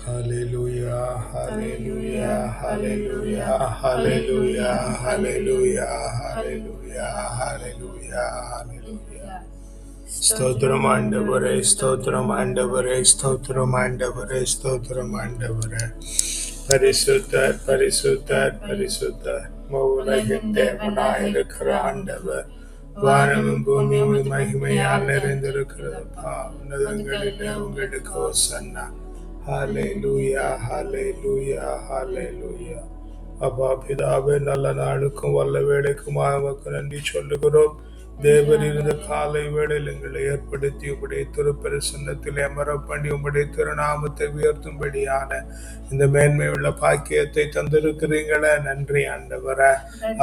Hallelujah, hallelujah, hallelujah, hallelujah, hallelujah, hallelujah, hallelujah, hallelujah. ஸ்தோத்திரம் ஆண்டவரே, ஸ்தோத்திரம் ஆண்டவரே, ஸ்தோத்திரம் ஆண்டவரே, ஸ்தோத்திரம் ஆண்டவரே. பரிசுத்தர், பரிசுத்தர், பரிசுத்தர். உலகின் தேவனாயிருக்கிற ஆண்டவர். வானமும் பூமியும் மகிமையால் நிறைந்திருக்கிறதப்பா. உன்னதங்களிலே உங்களுக்கு ஓசன்னா. ஹல்லேலூயா, ஹல்லேலூயா, ஹல்லேலூயா. அப்பா பிதாவே, நல்ல நாளுக்கும் வல்ல வேலைக்குமாக உமக்கு நன்றி சொல்லுகிறோம். தேவர் இருந்த காலை வேளையில் எங்களை ஏற்படுத்தி உடைய திருப்பரிசன்னத்தில் அமர பண்ணி உடைய திருநாமத்தை உயர்த்தும்படியான இந்த மேன்மையுள்ள பாக்கியத்தை தந்திருக்கிறீங்களே, நன்றி ஆண்டவரே.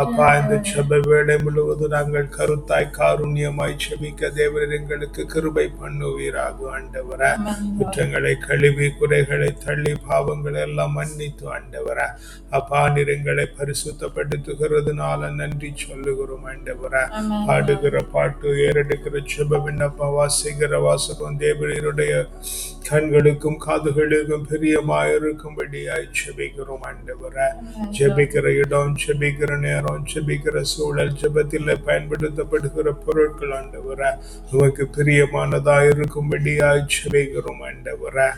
அப்பா, இந்த செப வேளை முழுவதும் நாங்கள் கருத்தாய் காருண்யமாய் செபிக்க தேவர் எங்களுக்கு கிருபை பண்ணுவீராக ஆண்டவரே. குற்றங்களை கழுவி குறைகளை தள்ளி பாவங்களை எல்லாம் மன்னித்து ஆண்டவரே. அப்பா, நீர் எங்களை பரிசுத்தப்படுத்துகிறதுனால நன்றி சொல்லுகிறோம் ஆண்டவரே. பாடுகிற பாட்டு, ஏறெடுக்கிற செப விண்ணப்பம், வாசிக்கிற வாசகம் தேவனுடைய கண்களுக்கும் காதுகளுக்கும் பிரியமாயிருக்கும்படியாய் செபிக்கிறோம் ஆண்டவரே. ஜெபிக்கிற இடம், ஜெபிக்கிற நேரம், ஜெபிக்கிற சூழல், ஜெபத்தில் பயன்படுத்தப்படுகிற பொருட்கள் ஆண்டவரே உமக்கு பிரியமானதாயிருக்கும்படியாய் செபிக்கிறோம் ஆண்டவரே.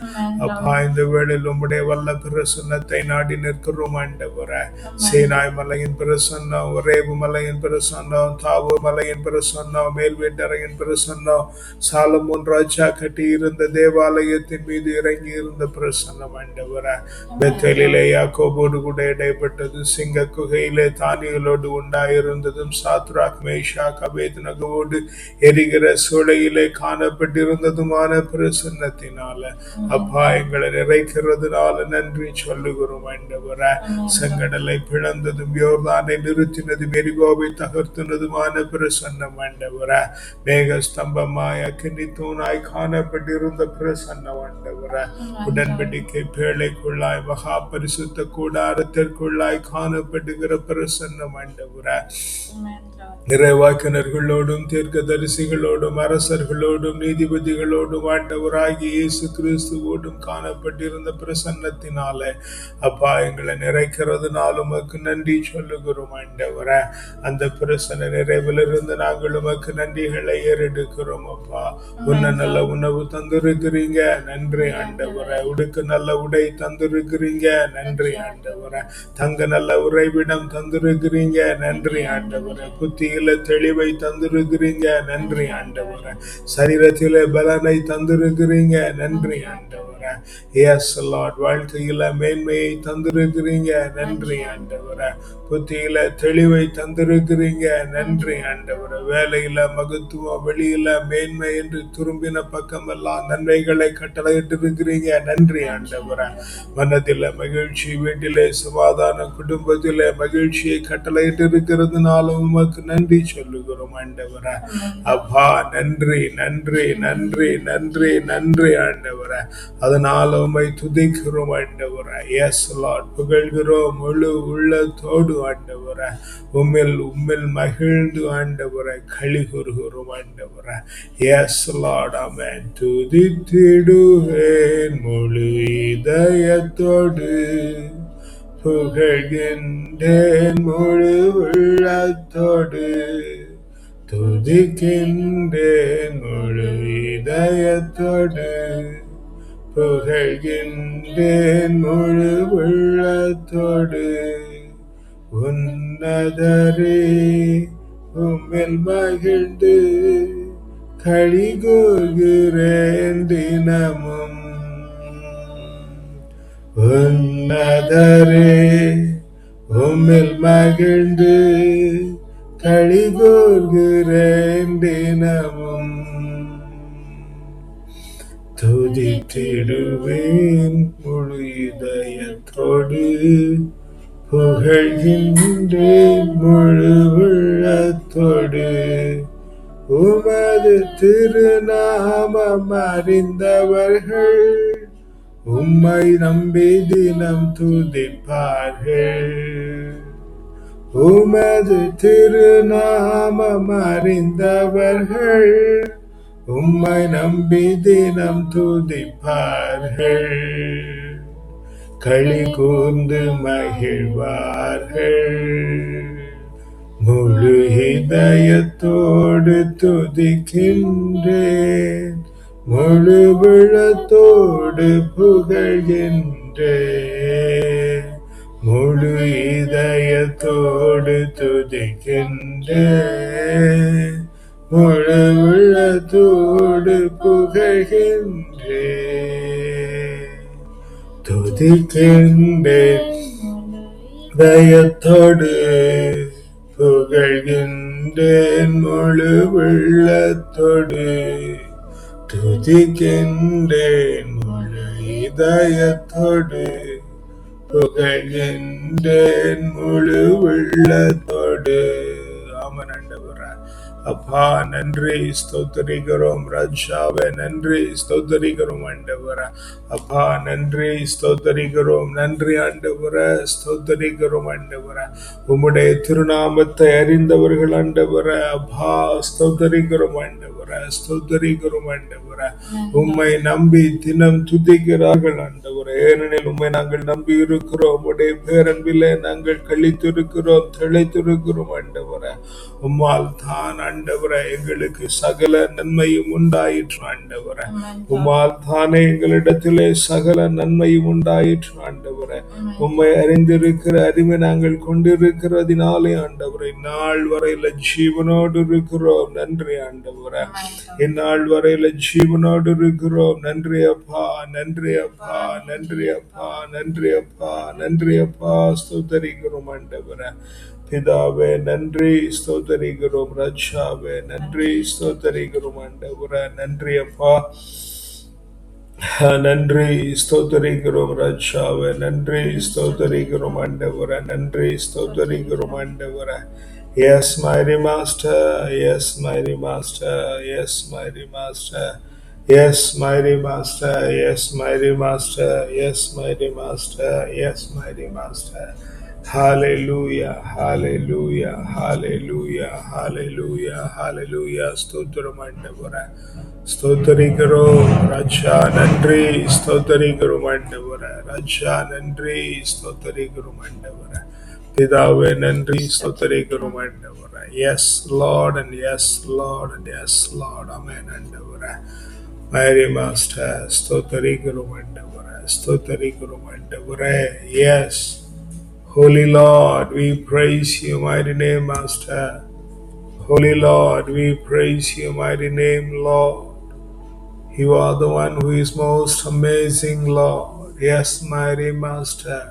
அப்பா, இந்த வேளையில் உம்முடைய வல்ல பிரசன்னத்தை நாடி நிற்கிறோம் ஆண்டவரே. சீனாய் மலையின் பிரசன்னம், ரேபு மலையின் பிரசன்னம், தாவூர் மலையின் பிரசன்னம், மேல் வீட்டறையின் பிரசன்னம், சாலமோன் ராஜா கட்டி இருந்த தேவாலயத்தின் மீது இறங்கி இருந்த பிரசன்னம் ஆண்டவரே. பெத்தேலிலே யாக்கோபோடு கூட இடைப்பட்டது, சிங்க குகையிலே தானியலோடு உண்டாயிருந்ததும், சாத்ராக் மேஷாக் அபேத்நேகோவோடு எரிகிற சூளையிலே காணப்பட்டிருந்ததுமான பிரசன்னத்தினால அப்பா எங்களை நிறைக்கிறதுனால நன்றி சொல்லுகிறோம் ஆண்டவரே. செங்கடலை பிளந்ததும், யோர்தானை நிறுத்தினதும், எரிகோவை தகர்த்தினதுமான பிரசன்னம் ஆண்டவரே. மேக ஸ்தம்பமாய் அக்கினி தூணாய் காணப்பட்டிருந்த பிரசன்னம் ஆண்டவரே. உடன்படிக்கை பேழைக்குள்ளாய் மகா பரிசுத்த கூடாரத்திற்குள்ளாய் காணப்படுகிற பிரசன்னம் ஆண்டவரே. இறைவாக்கினர்களோடும் தீர்க்கதரிசிகளோடும் அரசர்களோடும் நீதிபதிகளோடும் ஆண்டவராகிய இயேசு கிறிஸ்துவோடும் காணப்பட்டிருந்த பிரசன்னத்தினாலே அப்பா எங்களை நிறைக்கிறதுனால உமக்கு நன்றி சொல்லுகிறோம் ஆண்டவரே. அந்த பிரசன்ன நிறைவிலிருந்து நாங்கள் உமக்கு நன்றிகளை ஏறெடுக்கிறோம் அப்பா. உன்ன நல்ல உணவு தந்திருக்கிறீங்க, நன்றி ஆண்டவரே. உடுக்கு நல்ல உடை தந்திருக்கிறீங்க, நன்றி ஆண்டவரே. தங்க நல்ல உறைவிடம் தந்திருக்கிறீங்க, நன்றி ஆண்டவரே. புத்தியில தெளிவை தந்திருக்கிறீங்க, நன்றி ஆண்டவரே. சரீரத்தில பலனை தந்திருக்கிறீங்க, நன்றி ஆண்டவரே. எஸ் லார்ட், வாழ்க்கையில மேன்மையை தந்திருக்கிறீங்க, நன்றி ஆண்டவரே. புத்தியில தெளிவை தந்திருக்கிறீங்க, நன்றி ஆண்டவரே. வேலையில மகத்துவம், வெளியில மேன்மை என்று திரும்பின பக்கமெல்லாம் நன்மைகளை கட்டளையிட்டு இருக்கிறீங்க, நன்றி ஆண்டவரே. மனதில மகிழ்ச்சி, வீட்டிலே சமாதானம், குடும்பத்திலே மகிழ்ச்சியை கட்டளையிட்டு இருக்கிறதுனால உமக்கு நன்றி சொல்லுகிறோம் ஆண்டவரே. அப்பா நன்றி, நன்றி, நன்றி, நன்றி, நன்றி ஆண்டவரே. அதனால உம்மை துதிக்கிறோம் ஆண்டவரே. எஸ் லார்ட், புகழ்கிறோம் முழு உள்ளத்தோடு ஆண்டவரே. உம்மில் மகிழ்ந்து ஆண்டவரை களி கூறுகிறோம் ஆண்டவரே. எஸ் லார்ட், ஆமென். துதித்திடுவேன் முழு இதயத்தோடு, புகழ்கின்றேன் முழு உள்ளத்தோடு, துதிக்கின்றேன் முழு இதயத்தோடு, புகழ்கின்றேன் முழு உள்ளத்தோடு. உன்னதரே உம்மில் மகிழ்ந்து களி கூர்கிறேன் தினமும். உன்னதரே உம்மில் மகிழ்ந்து களி கூர்கிறேன் தினமும். துதித்திடுவேன் முழு இதயத்தோடு, புகழ்கின்றேன் முழு உள்ளத்தோடு. உமது திருநாமம் அறிந்தவர்கள் உம்மை நம்பி தினம் துதிப்பார்கள். உமது திருநாமம் அறிந்தவர்கள் உம்மை நம்பி தினம் துதிப்பார்கள். களி கூர்ந்து மகிழ்வார்கள். முழு இதயத்தோடு துதிக்கின்றேன், முழு உள்ளத்தோடு புகழ்கின்றேன், முழு இதயத்தோடு துதிக்கின்றேன், முழு உள்ளத்தோடு புகழ்கின்றேன். துதிக்கின்றேன் இதயத்தோடு புகழ்கின்றேன், முழு உள்ளத்தோடு துதிக்கின்றேன், முழு இதயத்தோடு புகழ்கின்றேன், முழு உள்ளத்தோடு. ஆமென் ஆண்டவரே. அப்பா நன்றி ஸ்தோத்திரிக்கிறோம் ராஜாவே, நன்றி ஸ்தோத்திரிக்கிறோம் ஆண்டவரே. அப்பா நன்றி ஸ்தோத்திரிக்கிறோம், நன்றி ஆண்டவரே, ஸ்தோத்திரிக்கிறோம் ஆண்டவரே. உம்முடைய திருநாமத்தை அறிந்தவர்கள் ஆண்டவரே, அப்பா ஸ்தோத்திரிக்கிறோம் ஆண்டவரே, ஸ்தோத்திரிக்கிறோம் ஆண்டவரே. உம்மை நம்பி தினம் துதிக்கிறார்கள் ஆண்டவரே, ஏனெனில் உம்மை நாங்கள் நம்பி இருக்கிறோம். உம்முடைய பேரன்பிலே நாங்கள் கழித்திருக்கிறோம், திளைத்திருக்கிறோம் ஆண்டவரே. உம்மால் தான் ஆண்டவரே எங்களுக்கு சகல நன்மையும் உண்டாயிற்று ஆண்டவரே. உம்மால் தானே எங்களிடத்திலே சகல நன்மையும் உண்டாயிற்று ஆண்டவரே. உம்மை அறிந்திருக்கிற அறிவை நாங்கள் கொண்டிருக்கிறதினாலே ஆண்டவரே இந்நாள் வரையில ஜீவனோடு இருக்கிறோம். நன்றி ஆண்டவரே, இந்நாள் வரையில ஜீவனோடு இருக்கிறோம். நன்றி அப்பா, நன்றி அப்பா, நன்றி அப்பா, நன்றி அப்பா, நன்றி அப்பா, ஸ்தோத்திரிக்கிறோம் ஆண்டவரே. பிதாவே நன்றி ஸ்தோத்திரிக்கிறோம், ராஜாவே நன்றி ஸ்தோத்திரிக்கிறோம் ஆண்டவரே. நன்றி அப்பா, நன்றி ஸ்தோத்திரிக்கிறோம் ராஜாவே, நன்றி ஸ்தோத்திரிக்கிறோம் ஆண்டவரே, நன்றி ஸ்தோத்திரிக்கிறோம் ஆண்டவரே. Yes, mighty master, yes, mighty master, yes, mighty master, yes, mighty master, yes, mighty master, yes, mighty master, yes, mighty master. Hallelujah, hallelujah, hallelujah, hallelujah, hallelujah. ஸ்தோத்திரம் ஆண்டவரே, ஸ்தோத்திரிக்கிறோம் ராஜா, நன்றி ஸ்தோத்திரிக்கிறோம் ஆண்டவரே, ராஜா நன்றி ஸ்தோத்திரிக்கிறோம் ஆண்டவரே. பிதாவே நன்றி ஸ்தோத்திரிக்கிறோம் ஆண்டவரே. Yes Lord and yes Lord and yes Lord. Amen ஆண்டவரே. Mighty Master ஸ்தோத்திரிக்கிறோம் ஆண்டவரே, ஸ்தோத்திரிக்கிறோம் ஆண்டவரே. Yes Holy Lord, we praise you, mighty name, Master. Holy Lord, we praise you, mighty name, Lord. You are the one who is most amazing, Lord. Yes, mighty Master.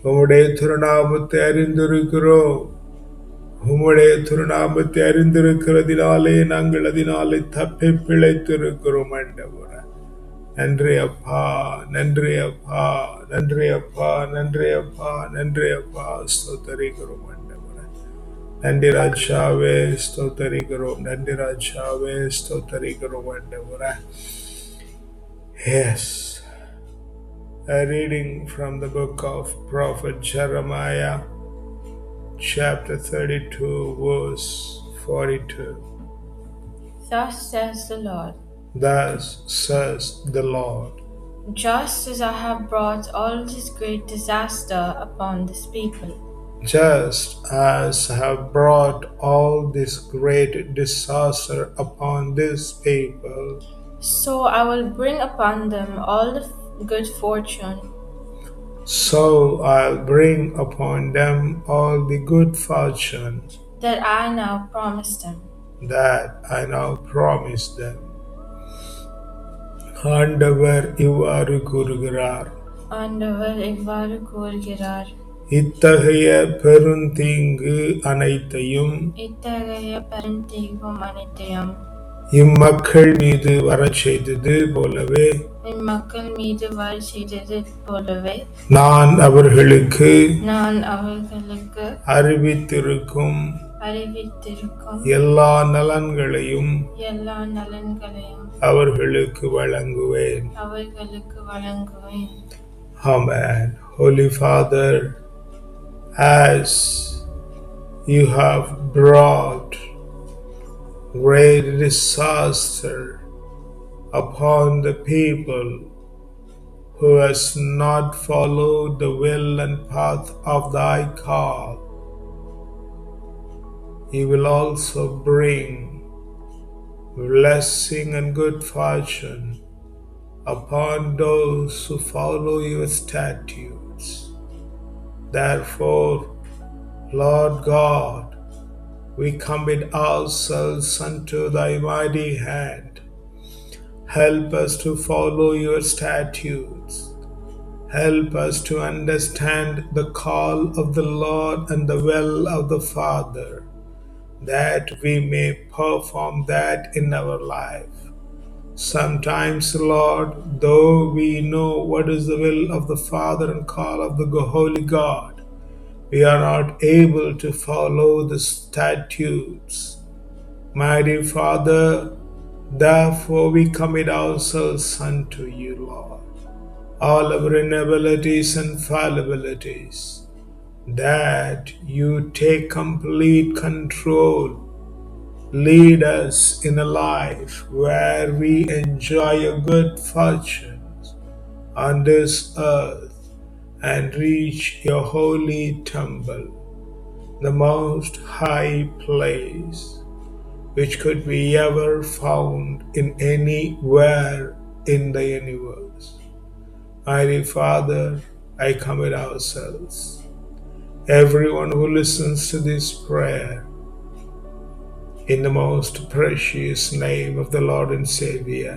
உம்முடைய திருநாமத்தை அறிந்திருக்கிறோம். உம்முடைய திருநாமத்தை அறிந்திருக்கிறதினாலே நாங்கள் அதனாலே தப்பி பிழைத்திருக்கிறோம் ஆண்டவரே. நன்றி அப்பா, நன்றி அப்பா, நன்றி அப்பா, நன்றி அப்பா, நன்றி அப்பா, ஸ்தோத்திரிக்கிறோம் ஆண்டவரே. நன்றி ராஜாவே, ஸ்தோத்திரிக்கிறோம், நன்றி ராஜாவே, ஸ்தோத்திரிக்கிறோம் ஆண்டவரே. Yes, a reading from the book of Prophet Jeremiah, chapter 32, verse 42. Thus says the Lord. Thus says the Lord. Just as I have brought all this great disaster upon this people. Just as I have brought all this great disaster upon this people, so I will bring upon them all the good fortune. So I'll bring upon them all the good fortune that I now promise them. That I now promise them. ஆண்டவர் இவ்வாறு கூறுகிறார். ஆண்டவர் இவ்வாறு கூறுகிறார். இத்தகைய பெருந்தீங்கு அனைத்தையும் இம்மக்கள் மீது வரச் செய்தது போலவே நான் அவர்களுக்கு அறிவித்திருக்கும் எல்லா நலன்களையும் அவர்களுக்கு வழங்குவேன். Amen. Holy Father, as you have brought great disaster upon the people who has not followed the will and path of thy call. He will also bring blessing and good fortune upon those who follow your statutes. Therefore, Lord God, we commit ourselves unto thy mighty hand. Help us to follow your statutes. Help us to understand the call of the Lord and the will of the Father, that we may perform that in our life. Sometimes, Lord, though we know what is the will of the Father and call of the Holy God, we are not able to follow the statutes. Mighty Father, therefore we commit ourselves unto you, Lord, all our inabilities and fallibilities, that you take complete control. Lead us in a life where we enjoy your good fortunes on this earth and reach your holy temple, the most high place which could be ever found in anywhere in the universe. Mighty Father, I commit ourselves, everyone who listens to this prayer, in the most precious name of the Lord and Savior,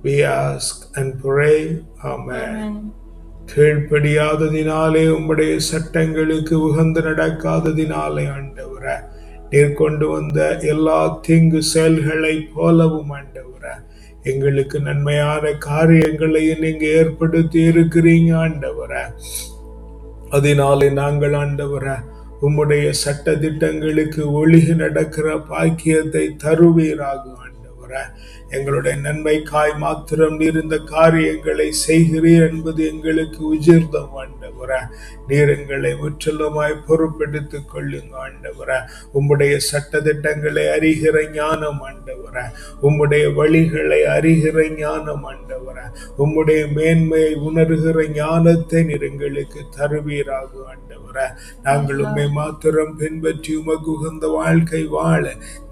we ask and pray. Amen. Amen. கீழ்ப்படியாததினாலே உம்முடைய சட்டங்களுக்கு உகந்து நடக்காததினாலே ஆண்டவரே, நீர் கொண்டு வந்த எல்லா தீங்கு செயல்களை போலவும் ஆண்டவரே, எங்களுக்கு நன்மையான காரியங்களையும் நீங்க ஏற்படுத்தி இருக்கிறீங்க ஆண்டவரே. அதனாலே நாங்கள் ஆண்டவரே, உம்முடைய சட்ட திட்டங்களுக்கு ஒழுகி நடக்கிற பாக்கியத்தை தருவீராக ஆண்டவரே. எங்களுடைய நன்மைக்காய் மாத்திரம் நீர் இந்த காரியங்களை செய்கிறீர் என்பது எங்களுக்கு உஜிர்தம் ஆண்டவரே. நீர் எங்களை முற்றிலுமாய் பொறுப்பெடுத்துக் கொள்ளுங்க ஆண்டவரே. உம்முடைய சட்ட திட்டங்களை அறிகிற ஞானம் ஆண்டவரே, உம்முடைய வழிகளை அறிகிற ஞானம் ஆண்டவரே, உம்முடைய மேன்மையை உணர்கிற ஞானத்தை நீர் எங்களுக்கு தருவீராக ஆண்டவரே. நாங்கள் உம்மை மாத்திரம் பின்பற்றி உமக்கு உகந்த வாழ்க்கை வாழ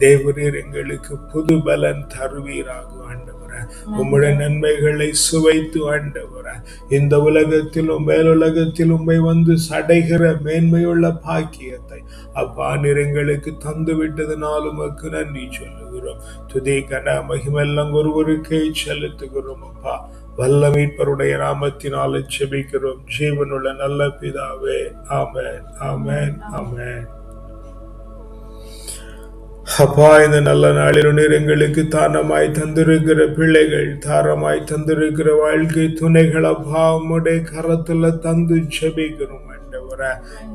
தேவரீர் எங்களுக்கு புது பலன் தருவீராக ஆண்டவரே. உம்முடைய நன்மைகளை சுவைத்து ஆண்டவரே, இந்த உலகத்திலும் மேலுலகத்திலும் உம்மை வந்து சடைகிற மேன்மையுள்ள பாக்கியத்தை அப்பா நீர் எங்களுக்கு தந்து விட்டதனால் உமக்கு நன்றி சொல்லுகிறோம். துதி கன மகிமெல்லாம் ஒருவருக்கே செலுத்துகிறோம் அப்பா. வல்ல மீட்பருடைய நாமத்தினால் ஜெபிக்கிறோம் ஜீவனுள்ள நல்ல பிதாவே. ஆமென், ஆமென், ஆமென். அப்பா, இந்த நல்ல நாளில் நீர் எங்களுக்கு தானமாய் தந்திருக்கிற பிள்ளைகள், தாரமாய் தந்திருக்கிற வாழ்க்கை துணைகள் அப்பா உம்முடைய கரத்துல தந்து ஜெபிக்கிறோம் ஆண்டவரே.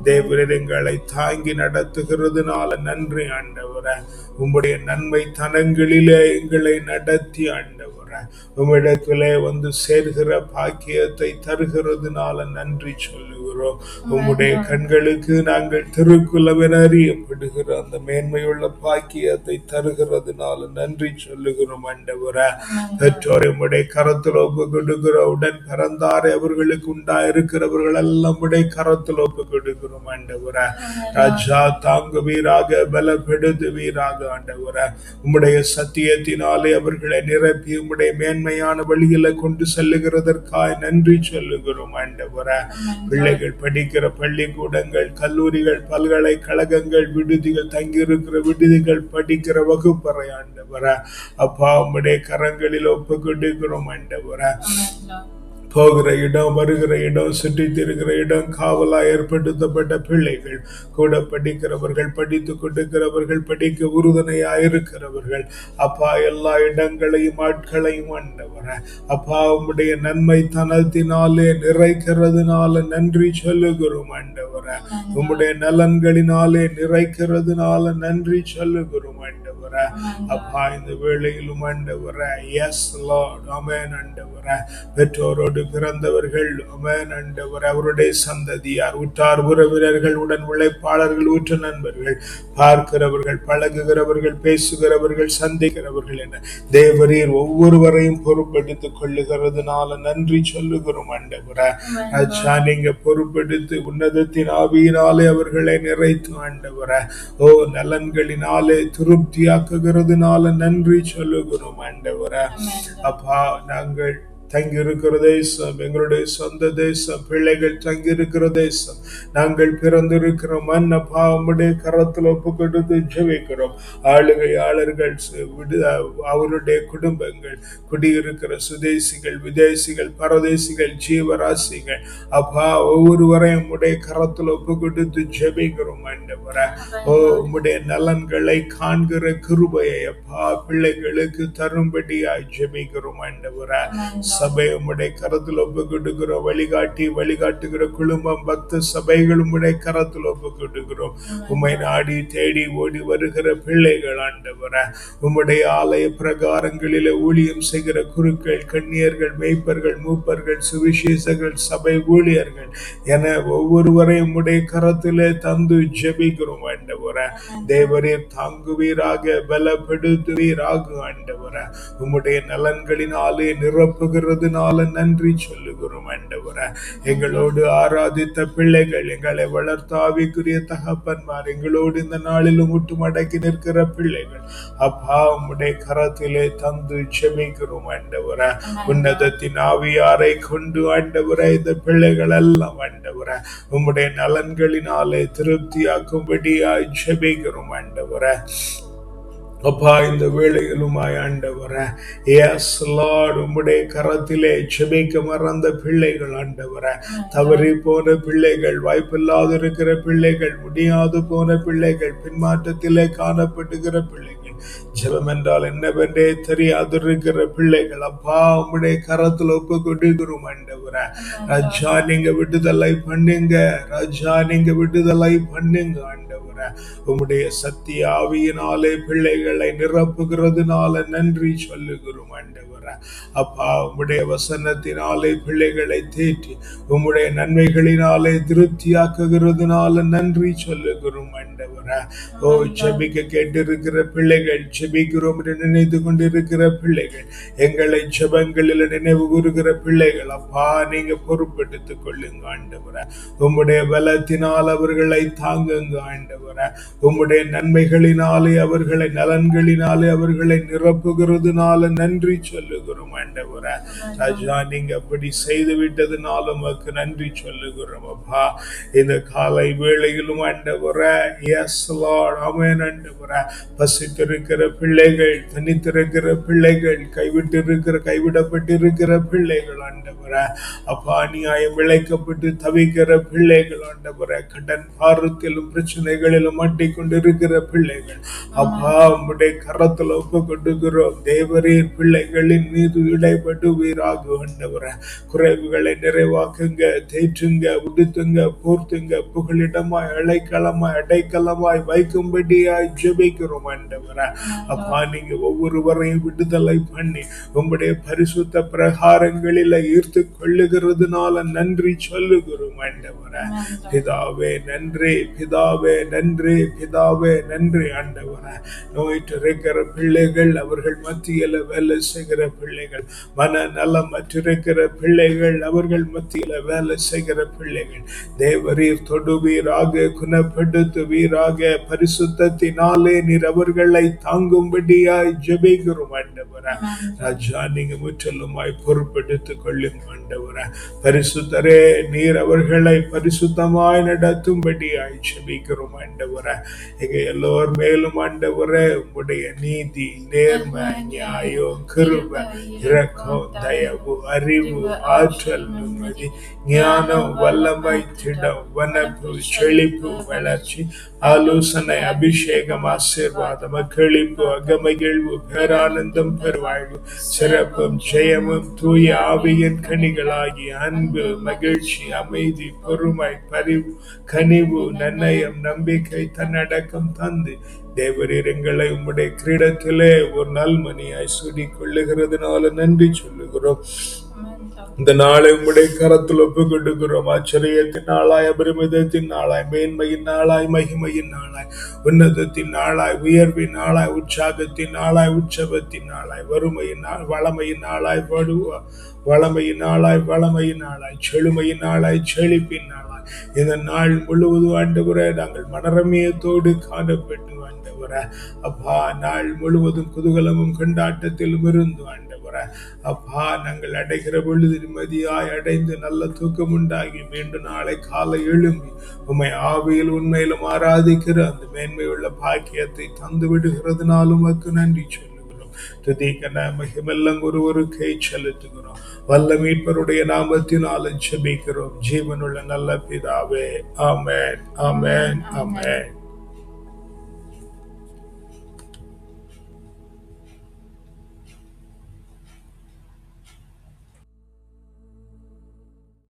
தேவரீர் எங்களை தாங்கி நடத்துகிறதுனால நன்றி ஆண்டவரே. உம்முடைய நன்மை தனங்களிலே எங்களை நடத்தி ஆண்டவரே, உம்மிடத்திலே வந்து சேர்கிற பாக்கியத்தை தருகிறதுனால நன்றி சொல்லுகிறோம். உம்முடைய கண்களுக்கு நாங்கள் திருக்குலவென அறியப்படுகிற அந்த மேன்மையுள்ள பாக்கியத்தை தருகிறதுனால நன்றி சொல்லுகிறோம் ஆண்டவரே. பெற்றோரை உம்முடைய கரத்தில் ஒப்பு கொடுக்கிற உடன் பிறந்தாரை அவர்களுக்கு உண்டாயிருக்கிறவர்கள் எல்லாம் உடைய கரத்தில் ஒப்பு கொடுக்கிறோம் ஆண்டவரே. ராஜா தாங்குவீராக, பலப்படுத்துவீராக ஆண்டவரே. உம்முடைய சத்தியத்தினாலே அவர்களை நிரப்பி உம்முடைய மேன்மையான வழியில கொண்டு செல்லுகிறதற்காக நன்றி சொல்லுகிறோம் ஆண்டவரே. பிள்ளைகள் படிக்கிற பள்ளிக்கூடங்கள், கல்லூரிகள், பல்கலைக்கழகங்கள், விடுதிகள், தங்கியிருக்கிற விடுதிகள், படிக்கிற வகுப்பறை ஆண்டவரே அப்பா உம்முடைய கரங்களில் ஒப்பு கொடுக்கிறோம் ஆண்டவரே. போகிற இடம், வருகிற இடம், சுற்றி திருக்கிற இடம், காவலா ஏற்படுத்தப்பட்ட பிள்ளைகள், கூட படிக்கிறவர்கள், படித்து கொடுக்கிறவர்கள், படிக்க உறுதுணையா இருக்கிறவர்கள் அப்பா எல்லா இடங்களையும் ஆட்களையும் ஆண்டவரே அப்பா உம்முடைய நன்மை தனத்தினாலே நிறைக்கிறதுனால நன்றி சொல்லுகிறோம் ஆண்டவரே. உம்முடைய நலன்களினாலே நிறைக்கிறதுனால நன்றி சொல்லுகிறோம் ஆண்டவரே. அப்பா இந்த வேளையிலும் ஆண்டவரே எஸ் லார்ட் ஆமென் ஆண்டவரே பெற்றோரோடு பிறந்தவர்கள் ஆமென் ஆண்டவரே அவருடைய சந்ததியார் உற்றார் உறவினர்கள் உடன் உழைப்பாளர்கள் உற்ற நண்பர்கள் பார்க்கிறவர்கள் பழகுகிறவர்கள் பேசுகிறவர்கள் சந்திக்கிறவர்கள் என தேவரீர் ஒவ்வொருவரையும் பொறுப்பெடுத்துக் கொள்ளுகிறதுனால நன்றி சொல்லுகிறோம் ஆண்டவரே. ராஜா நீங்க பொறுப்பெடுத்து உன்னதத்தின் ஆவியினாலே அவர்களை நிறைத்து ஆண்டவரே ஓ நலன்களினாலே திருப்தியாக்குகிறதுனால நன்றி சொல்லுகிறோம் ஆண்டவரே. அப்பா நாங்கள் தங்கியிருக்கிற தேசம் எங்களுடைய சொந்த தேசம், பிள்ளைகள் தங்கியிருக்கிற தேசம், நாங்கள் பிறந்திருக்கிற மண் அப்பா உம்முடைய கரத்தில் ஒப்பு கொடுத்து ஜெபிக்கிறோம். ஆளுகையாளர்கள் அவருடைய குடும்பங்கள், குடியிருக்கிற சுதேசிகள் விதேசிகள் பரதேசிகள் ஜீவராசிகள் அப்பா ஒவ்வொருவரையும் உம்முடைய கரத்தில் ஒப்பு கொடுத்து ஜெபிக்கிறோம் ஆண்டவரே. ஓ உம்முடைய நலன்களை காண்கிற கிருபையை அப்பா பிள்ளைகளுக்கு தரும்படியாய் ஜெபிக்கிறோம் ஆண்டவரே. சபை உம்முடைய கரத்தில் ஒப்பு கொடுக்கிறோம். வழிகாட்டுகிற குடும்பம் பக்த சபைகள் உம்முடைய கரத்தில் ஒப்பு கொடுக்கிறோம். உம்மை நாடி தேடி ஓடி வருகிற பிள்ளைகள் ஆண்டவரே உம்முடைய ஆலய பிரகாரங்களிலே ஊழியம் செய்கிற குருக்கள் கன்னியர்கள் மேய்ப்பர்கள் மூப்பர்கள் சுவிசேஷர்கள் சபை ஊழியர்கள் என ஒவ்வொருவரையும் உம்முடைய கரத்திலே தந்து ஜெபிக்கிறோம் ஆண்டவரே. தேவரீர் தாங்குவீராக பலப்படுத்துவீராக ஆண்டவரே. உம்முடைய நலன்களினாலே நிரப்புகிறதுனால நன்றி சொல்லுகிறோம் ஆண்டவரே. எங்களோடு ஆராதித்த பிள்ளைகள், எங்களை வளர்த்த ஆவிக்குரிய தகப்பன்மார், எங்களோடு இந்த நாளிலும் முட்டுமடக்கி நிற்கிற பிள்ளைகள் அப்பா உம்முடைய கரத்திலே தந்து ஜெபிக்கிறோம் ஆண்டவரே. உன்னதத்தின் ஆவியாரை கொண்டு ஆண்டவரே இந்த பிள்ளைகள் எல்லாம் ஆண்டவரே உம்முடைய நலன்களினாலே திருப்தியாக்கும்படியாய் ஜெபிக்கிறோம் ஆண்டவரே. அப்பா இந்த வேளையிலும் ஆண்டவரே எஸ் லார்ட் உம்முடைய கரத்திலே ஜெபிக்க மறந்த பிள்ளைகள் ஆண்டவரே, தவறி போன பிள்ளைகள், வாய்ப்பில்லாது இருக்கிற பிள்ளைகள், முடியாது போன பிள்ளைகள், பின்மாற்றத்திலே காணப்படுகிற பிள்ளைகள், ஜெபம் என்றால் என்னவென்றே தெரியாது இருக்கிற பிள்ளைகள் அப்பா உம்முடைய கரத்தில் ஒப்பு கொடுக்கிறோம் ஆண்டவரே. ராஜா நீங்க விடுதலை பண்ணுங்க, ராஜா நீங்க விடுதலை பண்ணுங்க ஆண்டவரே. உம்முடைய சத்திய ஆவியினாலே பிள்ளைகளை நிரப்புகிறதுனால நன்றி சொல்லுகிறோம் ஆண்டவரே. அப்பா உம்முடைய வசனத்தினாலே பிள்ளைகளை தேற்றி உம்முடைய நன்மைகளினாலே திருப்தியாக்குகிறதுனால நன்றி சொல்லுகிறோம் ஆண்டவரே. ஓ ஜெபிக்க கேட்டிருக்கிற பிள்ளைகள், ஜெபிக்கிறோம் என்று நினைத்து கொண்டிருக்கிற பிள்ளைகள், எங்களை ஜெபங்களில் நினைவு கூறுகிற பிள்ளைகள் அப்பா நீங்க பொறுப்பெடுத்துக் கொள்ளுங்க ஆண்டவரே. உம்முடைய பலத்தினால் அவர்களை தாங்குங்க ஆண்டவரே. உம்முடைய நன்மைகளினாலே அவர்களை நலன்களினாலே அவர்களை நிரப்புகிறதுனால நன்றி சொல்லுகிறோம் ஆண்டவரே. ராஜா நீங்க அப்படி செய்து விட்டதுனால உமக்கு நன்றி சொல்லுகிறோம் அப்பா. இந்த காலை வேளையிலும் ஆண்டவரே எஸ் லார்ட் ஆமென் ஆண்டவரே. பசித்திருக்கிற பிள்ளைகள், தனித்திருக்கிற பிள்ளைகள், கைவிடப்பட்டிருக்கிற பிள்ளைகள் ஆண்டவரே அப்பா, நியாயம் விளைக்கப்பட்டு தவிக்கிற பிள்ளைகள் ஆண்டவரே, கடன் பாரத்திலும் பிரச்சனைகளிலும் மாட்டிக்கொண்டிருக்கிற பிள்ளைகள் அப்பா உம்முடைய கரத்தில் ஒப்பு கொடுக்கிறோம். தேவரீர் பிள்ளைகளின் மீது இடைப்பட்டு வீராக ஆண்டவரே. குறைவுகளை நிறைவாக்குங்க, தேற்றுங்க, உடுத்துங்க, போர்த்துங்க, புகலிடமாய் அடைக்கலமாய் வைக்கும்படியாய் ஜெபிக்கிறோம் ஆண்டவரே. அப்பா நீங்க ஒவ்வொருவரையும் விடுதலை பண்ணி உம்முடைய பரிசுத்த பிரகாரங்களில் ஈர்த்து கொள்ளுகிறதுனால நன்றி சொல்லுகிறோம் ஆண்டவரே. பிதாவே நன்றி, பிதாவே நன்றி, பிதாவே நன்றி ஆண்டவரே. நோயிற்றிருக்கிற பிள்ளைகள், அவர்கள் மத்தியில வேலை செய்கிற பிள்ளைகள், மன நலம் மற்றிருக்கிற பிள்ளைகள், அவர்கள் மத்தியில வேலை செய்கிற பிள்ளைகள், தேவரீர் தொடுவீராக, குணப்படுத்துவீராக, பரிசுத்தத்தினாலே நீர் அவர்களை தாங்கும்படியாய் ஜெபிக்கிறோம் ஆண்டவரே. ராஜா நீங்க முற்றிலுமாய் பொறுப்பெடுத்துக் கொள்ளும் ஆண்டவரே. பரிசுத்தரே நீர் அவர்களை பரிசுத்தமாய் நடத்தும்படியாய் ஜெபிக்கிறோம் ஆண்டவரே. எங்க எல்லோர் மேலும் ஆண்டவரே உம்முடைய நீதி, நேர்மை, நியாயம், கிருபை, இரக்கம், தயவு, அறிவு, ஆற்றல், நிம்மதி, ஞானம், வல்லமை, திடம், வனப்பு, செழிப்பு, வளர்ச்சி, ஆலோசனை, அபிஷேகம், ஆசீர்வாதம், மகிழ்வு, அகமகிழ்வு, பேரானந்தம், பெருவாழ்வு, சிறப்பும் ஜெயமும் தூய ஆவியின் கனிகளாகிய அன்பு, மகிழ்ச்சி, அமைதி, பொறுமை, பரிவு, கனிவு, நன்னயம், நம்பிக்கை, தன்னடக்கம் தந்து தேவரீர் எங்களை உம்முடைய கிரீடத்திலே ஒரு நல்மணியாய் சூடிக் கொள்ளுகிறதுனால நன்றி சொல்லுகிறோம். இந்த நாளை உம்முடைய கரத்தில் ஒப்பு கொடுக்கிறோம். ஆச்சரியத்தின் நாளாய், அபரிமிதத்தின் நாளாய், மேன்மையின் நாளாய், மகிமையின் நாளாய், உன்னதத்தின் நாளாய், உயர்வின் நாளாய், உற்சாகத்தின் நாளாய், உற்சவத்தின் நாளாய், வறுமையின் நாள், வளமையின் நாளாய், வளமையின் நாளாய், வளமையின் நாளாய், செழுமையின் நாளாய், செழிப்பின் நாளாய், இந்த நாள் முழுவதும் ஆண்டவரே நாங்கள் மனரமியத்தோடு காணப்பட்டு ஆண்டவரே அப்பா, நாள் முழுவதும் குதூகலமும் கொண்டாட்டத்திலும் இருந்து ஆண்டவரே அப்பா, நாங்கள் அடைகிற பொழுது நிம்மதியாய் அடைந்து நல்ல தூக்கம் உண்டாகி மீண்டும் நாளை காலை எழும்பி உம்மை ஆவியில் உண்மையிலும் ஆராதிக்கிற அந்த மேன்மையுள்ள பாக்கியத்தை தந்து விடுகிறதுனாலும் உமக்கு நன்றி சொல்லுகிறோம். துதிக்க மகிமெல்லாம் ஒருவருக்கே செலுத்துகிறோம். வல்ல மீட்பருடைய நாமத்தினால் ஜெபிக்கிறோம் ஜீவனுள்ள நல்ல பிதாவே. ஆமென், ஆமென், ஆமென்.